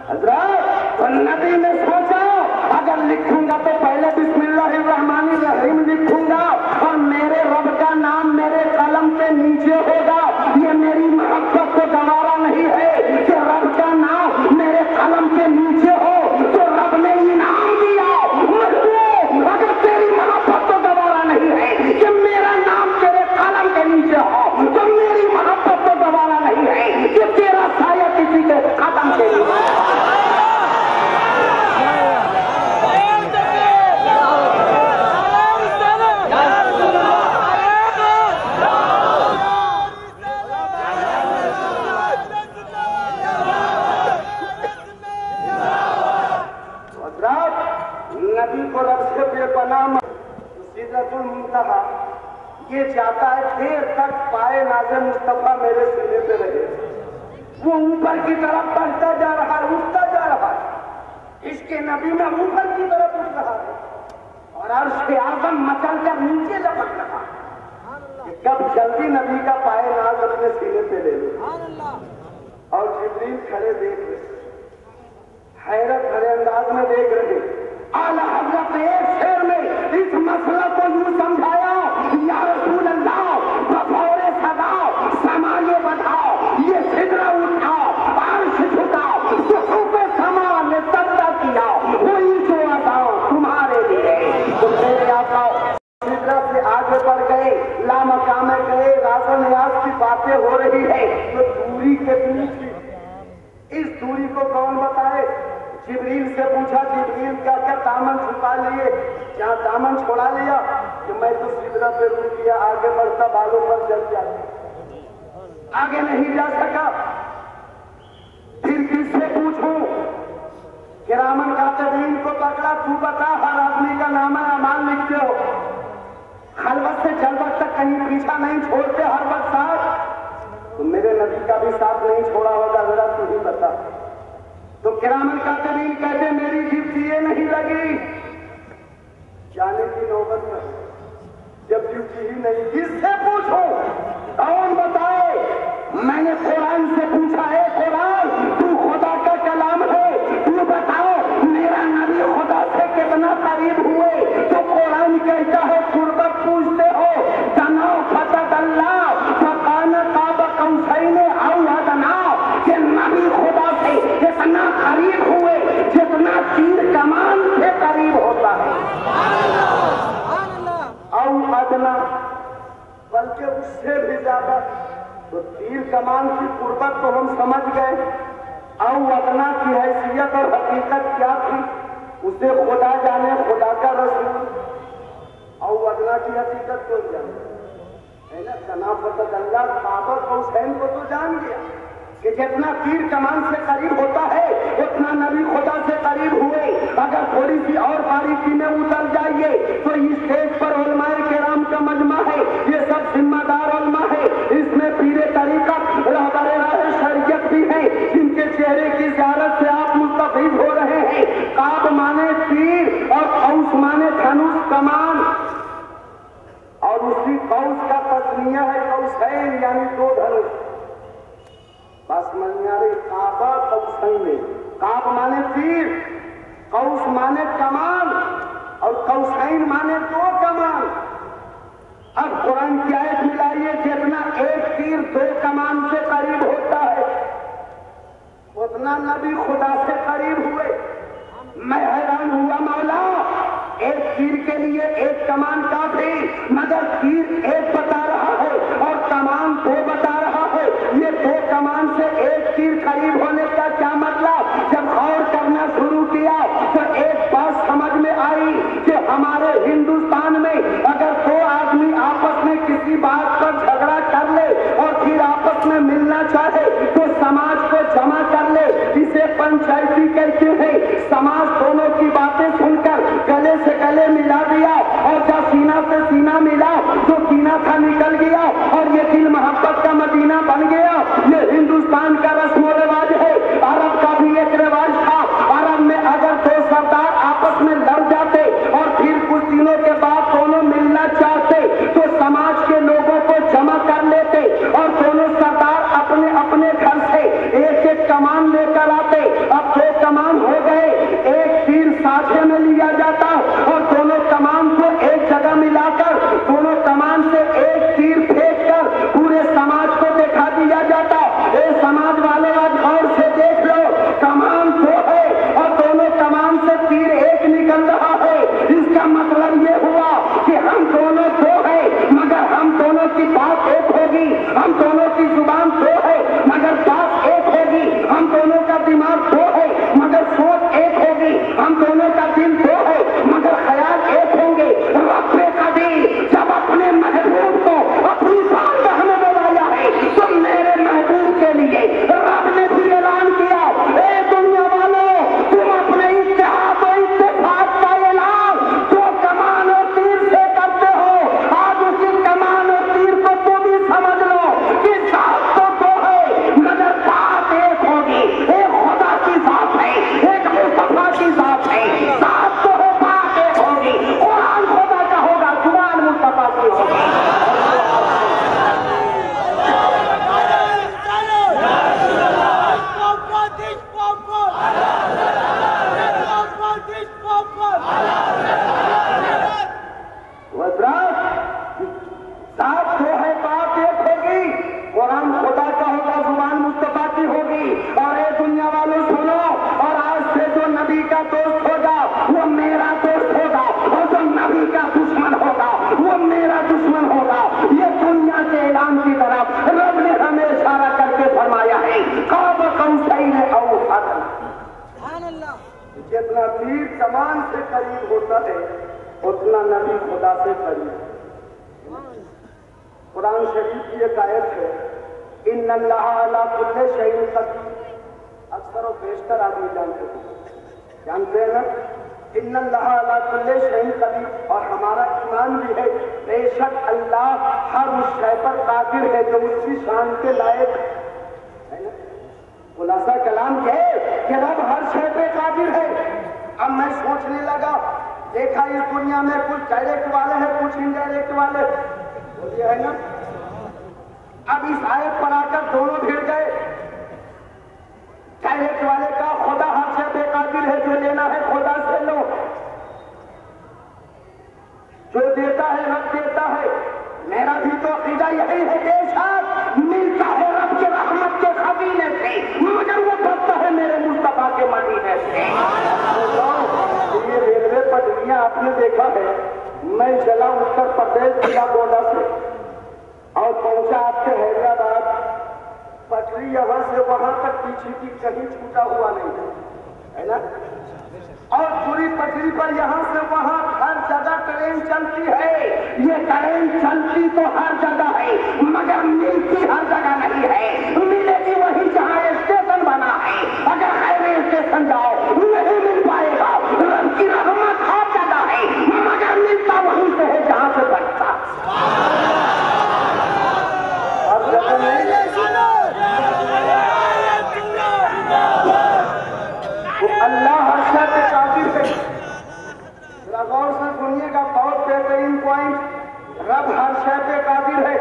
حضرت تو نبی نے سوچا اگر لکھوں گا تو پہلے بسم اللہ الرحمن الرحیم لکھوں گا اور میرے رب کا نام میرے قلم کے نیچے ہوگا، یہ میری محبت کو گوارا نہیں ہے کہ رب کا نام میرے قلم کے نیچے ہو، تو رب نے انعام دیا مجھے، اگر تیری محبت کو گوارا نہیں ہے کہ میرا نام تیرے قلم کے نیچے ہو، تو میری محبت کو گوارا نہیں ہے کہ تیرا سایہ کسی کے قدم کے نیچے ہو۔ نبی کو رب سے بے پناہ سدرۃ المنتہا، یہ چاہتا ہے دیر تک پائے ناز مصطفیٰ میرے سینے پہ رہے، وہ اوپر کی طرف بڑھتا جا رہا ہے، اٹھتا جا رہا ہے، اس کے نبی میں اوپر کی طرف اٹھ رہا ہے اور عرش اعظم مچل کر نیچے لپٹ رہا کہ کب جلدی نبی کا پائے ناز اپنے سینے پہ لے لو۔ اور جبریل کھڑے دیکھ رہے، حیرت بھرے انداز میں دیکھ رہے۔ اعلیٰ حضرت نے ایک شعر میں اس مسئلہ کو یوں سمجھایا، یا رسول اللہ بطور صدا سما یہ بڑھاؤ، یہ سدرہ اٹھاؤ، عرش جھکاؤ، صفوف سما نے سجدہ کیا، وہی جو عطاؤ تمہارے لیے۔ تو میرے آقا سدرہ سے آگے بڑھ گئے، لامقام گئے، راز و نیاز کی باتیں ہو رہی ہے، تو دوری کتنی تھی، اس دوری کو کون بتائے؟ جبریل سے پوچھا، جبریل کیا دامن چھپا لیے، کیا دامن چھوڑا لیا کہ میں تو سدرہ پہ رک گیا، آگے بڑھتا بالوں پر چل جاتا، آگے نہیں جا سکا۔ پھر کس سے پوچھوں؟ کرامن کاتبین کو پکڑا، تو بتا ہر آدمی کا نام اعمال لکھتے ہو، خلوت سے جل وقت تک کہیں پیچھا نہیں چھوڑتے، ہر وقت ساتھ، تو میرے نبی کا بھی ساتھ نہیں چھوڑا ہوگا، ذرا تو ہی بتا۔ تو کرامن کاتبین کہتے میری ڈیوٹی یہ نہیں لگی، جانے کی نوبت میں جب ڈیوٹی ہی نہیں، کس سے پوچھوں؟ کون بتائے؟ میں نے قرآن سے پوچھا، ہے قرآن تو خدا کا کلام ہے، تو بتاؤ میرا نبی خدا سے کتنا قریب ہوئے؟ تو قرآن کہتا ہے قربت پوچھتے ہو، دنا فتح اللہ فقان قاب قوسین او ادنا، کہ نبی خدا سے اتنا قریب ہوئے جتنا تیر کمان سے قریب ہوتا ہے، او ادنا، بلکہ اس سے بھی زیادہ۔ تو تیر کمان کی قربت تو ہم سمجھ گئے، او ادنا کی حیثیت اور حقیقت کیا تھی اسے خدا جانے، خدا کا رسول۔ او ادنا کی حقیقت کو جانے ہے نا، تنافت اللہ قاب قوسین کو تو جان گیا کہ جتنا تیر کمان سے قریب ہوتا ہے اتنا نبی خدا سے قریب ہوئے۔ اگر تھوڑی سی اور باریکی میں اتر جائیے تو اس اسٹیج پر علماء کرام کا مجمع ہے، یہ سب ذمہ دار علماء ہے، اس میں پیر طریقت رہبر راہ شریعت بھی ہیں، جن کے چہرے کی زیارت سے آپ مستفید ہو رہے ہیں۔ قاب مانے تیر اور قوس مانے دھنس کمان، اور اسی قوس کا تسمیہ ہے قوسین، یعنی دو دھنس۔ بس منیارے قابہ قوسین میں، قاب مانے تیر، قوس مانے کمان، اور قوسین مانے دو کمان۔ اب قرآن کی آیت ملائیے، جتنا ایک تیر دو کمان سے قریب ہوتا ہے اتنا نبی خدا سے قریب ہوئے۔ میں حیران ہوا، مولا ایک تیر کے لیے ایک کمان کافی، مگر تیر ایک بتا رہا ہے اور کمان دو بتا رہا ہے، یہ دو کمان سے ایک تیر قریب ہونے کا کیا مطلب؟ جب غور کرنا شروع کیا تو ایک بات سمجھ میں آئی کہ ہمارے ہندوستان میں اگر دو آدمی آپس میں کسی بات پر جھگڑا کر لے اور پھر آپس میں ملنا چاہے تو سماج کو جمع کر لے، اسے پنچایتی کہتے ہیں۔ سماج دونوں کی باتیں سن کر گلے سے گلے ملا دیا، اور جب سینہ سے سینہ ملا جو سینہ تھا نکل گیا، اور یہ دل محبت کا مدینہ بن گیا۔ یہ ہندوستان کا رسم و رواج ہے، عرب کا بھی ایک رواج تھا۔ عرب میں اگر دو سردار آپس میں لڑ جاتے اور پھر کچھ دنوں کے بعد دونوں ملنا چاہتے تو سماج کے لوگوں کو جمع کر कमान लेकर आते, अब 2 कमान हो गए, एक तीर साझे में लिया जाता और दोनों कमान को एक जगह मिलाकर दोनों कमान से एक तीर फेंक कर पूरे समाज को दिखा दिया जाता। ए समाज वाले आज गौर से देख लो, कमान 2 है और दोनों कमान से तीर एक निकल रहा है। इसका मतलब ये हुआ कि हम दोनों 2 है मगर हम दोनों की बात एक होगी, हम दोनों की जुबान 2 है मगर बात एक होगी, हम दोनों का दिमाग 2 है मगर सोच एक होगी, हम दोनों का दिल 2 है मगर ख्याल एक होंगे। रब्बे कदीर जब अपने महबूब को अपनी बारगाह में बुलाया है तो मेरे महबूब के लिए रब ने भी ऐलान किया, ए दुनिया वालों, तुम अपने इत्तेहाद और इत्तेफाक का ऐलान जो कमान और तीर से करते हो, आज उसी कमान और तीर को तो भी समझ लो कि साथ तो 2 है मगर बात एक होगी। एक खुदा की जात है, एक मुस्तफा की जात है, साथ तो है बात एक होगी। कुरान खुदा का होगा, जुबान मुस्तफा की होगी। साथ 2 है बात एक होगी, कुरान खुदा का होगा, जुबान मुस्तफा की होगी। और ये दुनिया वालों सुनो, और आज से जो नबी का दोस्त होगा वो मेरा दोस्त होगा और जो नबी का दुश्मन होगा वो मेरा दुश्मन होगा। ये दुनिया के ऐलान की तरफ रब ने हमें इशारा करके फरमाया है, क़ाब कौसैन औ अदना। जितना तीर कमान से करीब होता है उतना नबी खुदा से करीब। कुरान शरीफ की एक आयत है, इन्नल्लाह अला कुल्लि शैइन कदीर। अक्सर और बेशतर आदमी जानते हैं ना, इन्नल्लाह अला कुल्लि शैइन कदीर। और हमारा ईमान भी है, बेशक अल्लाह हर उस शय पर कादिर है जो उसकी शान के लायक है ना। खुलासा कलाम क्या है कि रब हर शय पे कादिर है। अब मैं सोचने लगा, देखा इस दुनिया में कुछ डायरेक्ट वाले हैं, कुछ इनडायरेक्ट वाले ये है ना। अब इस आयत पर आकर दोनों भिड़ गए। डायरेक्ट वाले का खुदा हर शय पे कादिर है, जो लेना है खुदा से लो, जो देता है रब देता है। मेरा भी तो अकीदा यही है, बेशक मिलता है रब के रहमत के खजीने से मगर वो बढ़ता है मेरे मुस्तफा के मदीने से। ये रेलवे पटरियां आपने देखा है, मैं चला उत्तर प्रदेश जिला गोंडा से और पहुंचा आपके हैदराबाद। पटरी यहाँ से वहां तक पीछे की कहीं छूटा हुआ नहीं है ना। और पूरी पटरी पर यहाँ से वहां हर जगह ट्रेन चलती है। ये ट्रेन चलती तो हर जगह है मगर मिलती हर जगह नहीं है। मिलेगी वही जहाँ स्टेशन बना है, अगर हाईवे स्टेशन जाओ नहीं मिल पाएगा। रब की रहमत हर जगह है मगर मिलता वहीं से है जहाँ से बनता। हर जगह नहीं। अल्लाह हर शय पे कादिर है। गौर से सुनिएगा, बहुत बेहतरीन पॉइंट। रब हर शय पे कादिर है।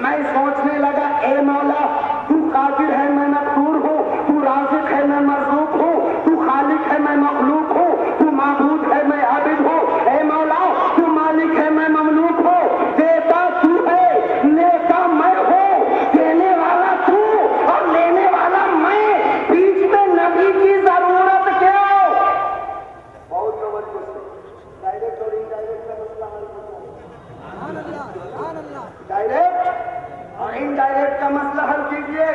मैं सोचने लगा, ए मौला तू कादिर है मैं मकदूर हूँ, तू राज़िक है मैं मरज़ूक हूँ, तू खालिक है मैं मखलूक हूँ, तू माबूद है मैं आबिद हूँ। ए मौला तू मालिक है मैं ममलूक हूँ, देता तू है लेता मैं हूँ, देने वाला तू और लेने वाला मैं, बीच में नबी की जरूरत क्यों? बहुत जबरदस्त। डायरेक्ट और इनडायरेक्ट का मसला हल डायरेक्ट और इनडायरेक्ट का मसला हल कीजिए।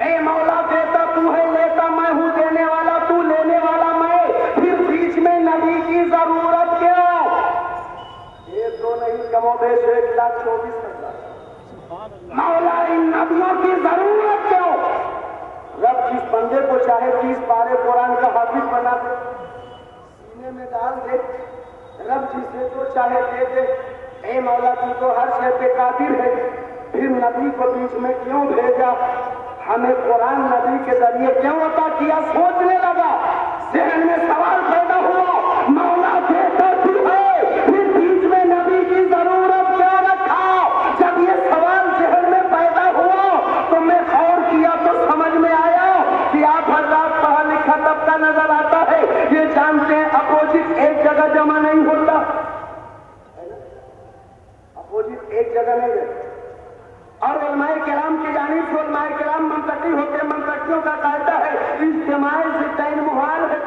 ए मौला देता तू है लेता मैं हूँ, देने वाला तू लेने वाला मैं, फिर बीच में नबी की जरूरत क्यों? एक दो नहीं, कमोबेश 1,24,000। मौला इन नबियों की जरूरत क्यों? रब जिस बंदे को चाहे 30 पारे कुरान का हाफिज बना दे, सीने में डाल दे, रब जिसे तो चाहे दे दे। ए मौला तू तो हर शय पे कादिर है, फिर नबी को बीच में क्यों भेजा? हमें कुरान नबी के जरिए क्यों अता किया? सोचने लगा, ज़हन में सवाल पैदा हुआ, मौला देता तू है फिर बीच में नबी की जरूरत क्या रखा? जब ये सवाल ज़हन में पैदा हुआ तो मैं गौर किया तो समझ में आया कि आप मिलेगा नहीं रहेगा। और उलमाए किराम की जानिब से उलमाए किराम मंतकी होते, मंतकियों का कायदा है इस्तेमाल से तैन मुहाल है।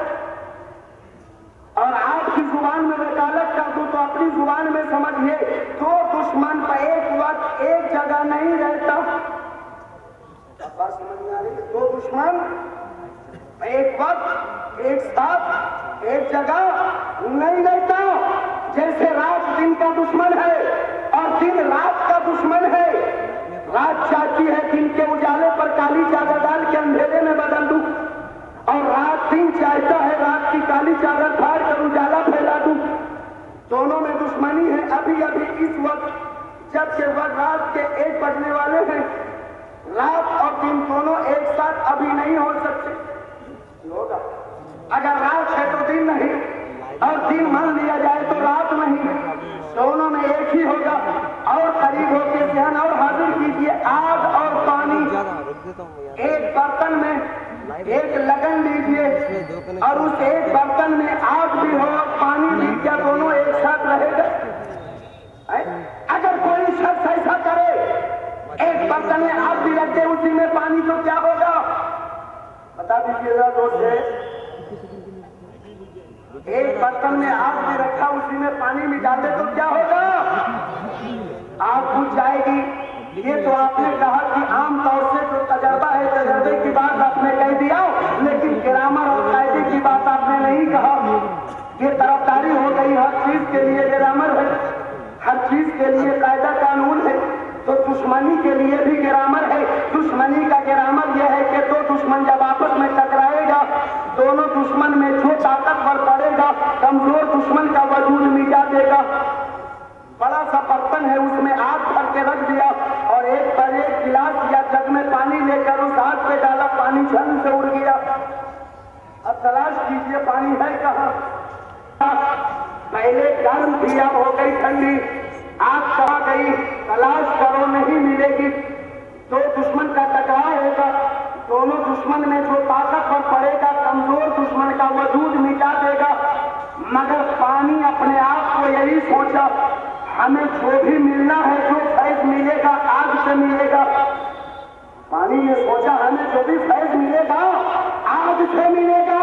और आपकी जुबान में वकालत कर दूं तो अपनी जुबान में समझिए, दो दुश्मन पर एक वक्त एक जगह नहीं रहता। बात समझ में आ रही है? दो दुश्मन एक वक्त एक साथ एक जगह नहीं रहता। जैसे रात दिन का दुश्मन है और दिन रात का दुश्मन है। रात चाहती है दिन के उजाले पर काली चादर डाल के अंधेरे में बदल दूं, और रात दिन चाहता है रात की काली चादर फाड़ कर उजाला फैला दूं। दोनों में दुश्मनी है। अभी अभी इस वक्त जबकि वक्त रात के 1 बजने वाले हैं, रात और दिन दोनों एक साथ अभी नहीं हो सकते। होगा अगर रात है तो दिन नहीं, और दिन मान लिया जाए तो रात नहीं, दोनों में एक ही होगा। और करीब होकर ध्यान और हाजिर कीजिए, आग और पानी एक बर्तन में एक लगन लीजिए, और उस एक बर्तन में आग भी हो और पानी भी, क्या दोनों एक साथ रहेगा? अगर कोई शख्स ऐसा करे, एक बर्तन में आग भी रख दे उसी में पानी, तो क्या होगा? बता दीजिएगा दोस्त। एक बर्तन में आग भी रखा उसी में पानी भी डाल दे तो क्या होगा? आग बुझ जाएगी। ये तो आपने कहा कि आम तौर से जो तजर्बा है, तजर्बे की बात आपने कह दिया, लेकिन ग्रामर और कायदे की बात आपने नहीं कहा। ये तरफदारी हो गई। हर चीज के लिए ग्रामर है, हर चीज के लिए कायदा कानून है, तो दुश्मनी के लिए भी ग्रामर है। दुश्मनी का ग्रामर यह है कि दो दुश्मन जब आपस में टकराएगा, दोनों दुश्मन में जो ताकतवर पड़ेगा, कमजोर दुश्मन का वजूद मिटा देगा। बड़ा सा बर्तन है, उसमें आग भर के रख दिया, और एक पर एक गिलास या जग में पानी लेकर उस आग पे डाला, पानी झन से उड़ गया। अब तलाश कीजिए पानी है कहाँ? पहले गर्म थी, अब हो गई ठंडी। आग कहाँ गई? तलाश करो, नहीं मिलेगी। दो दुश्मन का टकराव होगा, दोनों दुश्मन में जो ताकतवर पड़ेगा, कमजोर दुश्मन का वजूद मिटा देगा। मगर पानी अपने आप को यही सोचा, हमें जो भी मिलना है, जो फैज मिलेगा आग से मिलेगा। पानी ने सोचा हमें जो भी फैज मिलेगा आग से मिलेगा,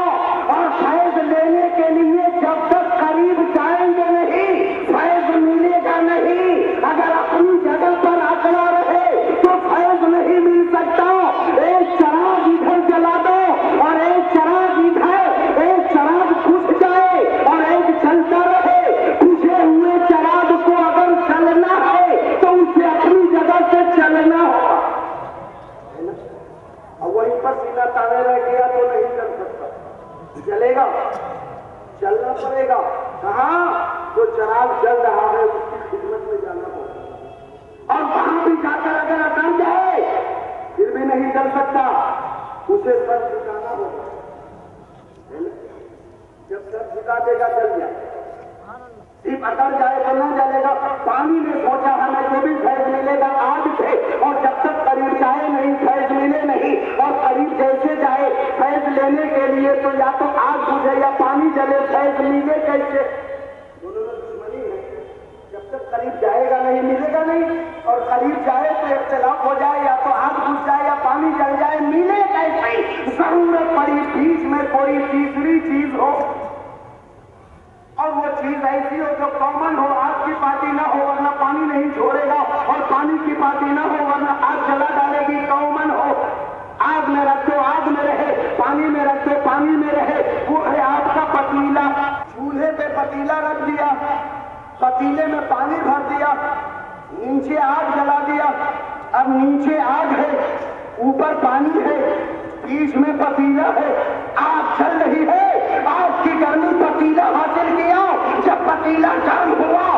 और फैज लेने के लिए जब तक करीब जाएंगे नहीं, फैज मिलेगा नहीं। अगर अपनी जगह पर अकड़ा रहे तो फैज नहीं मिल सकता। एक चराग इधर जला दो और एक चराग इधर, एक चराग बुझ जाए और एक चलता रहे। बुझे हुए चराग को अगर चलना है तो उसे अपनी जगह से चलना होगा। अब वहीं पर सीधा ताने रह गया तो नहीं चल सकता, चलेगा, चलना पड़ेगा। कहाँ? जो चराग जल रहा है उसकी खिदमत में जाना होगा। और वहां भी जाकर अगर अटक जाए फिर भी नहीं चल सकता, उसे सर झुकाना होगा। जब सर झुका देगा चल जाए, सिर्फ अटक जाए तो न चलेगा। पानी ने सोचा हमें जो भी फैज मिलेगा आग से, और जब तक करीब जाए नहीं फैज मिले नहीं, और करीब जैसे जाए फैज लेने के लिए तो या तो आग बुझे या पानी जले, फैज मिले कैसे? दोनों में दुश्मनी है। जब तक करीब जाएगा नहीं मिलेगा नहीं, और करीब जाए तो इख्तिलाफ हो जाए, या तो आग बुझ जाए या पानी जल जाए, मिले कैसे? जरूरत पड़ी बीच में कोई तीसरी चीज हो, और वो चीज ऐसी हो जो कॉमन हो। आग की पार्टी ना हो वरना पानी नहीं छोड़ेगा, और पानी की पार्टी ना हो वरना आग जला डालेगी। कॉमन हो, आग में रख दो आग में रहे, पानी में रख दो पानी में रहे। वो है आपका पतीला। चूल्हे पे पतीला रख दिया, पतीले में पानी भर दिया, नीचे आग जला दिया। अब नीचे आग है, ऊपर पानी है, बीच में पतीला है, आग चल रही है। आग की गर्मी पतीला हासिल किया, जब पतीला गर्म हुआ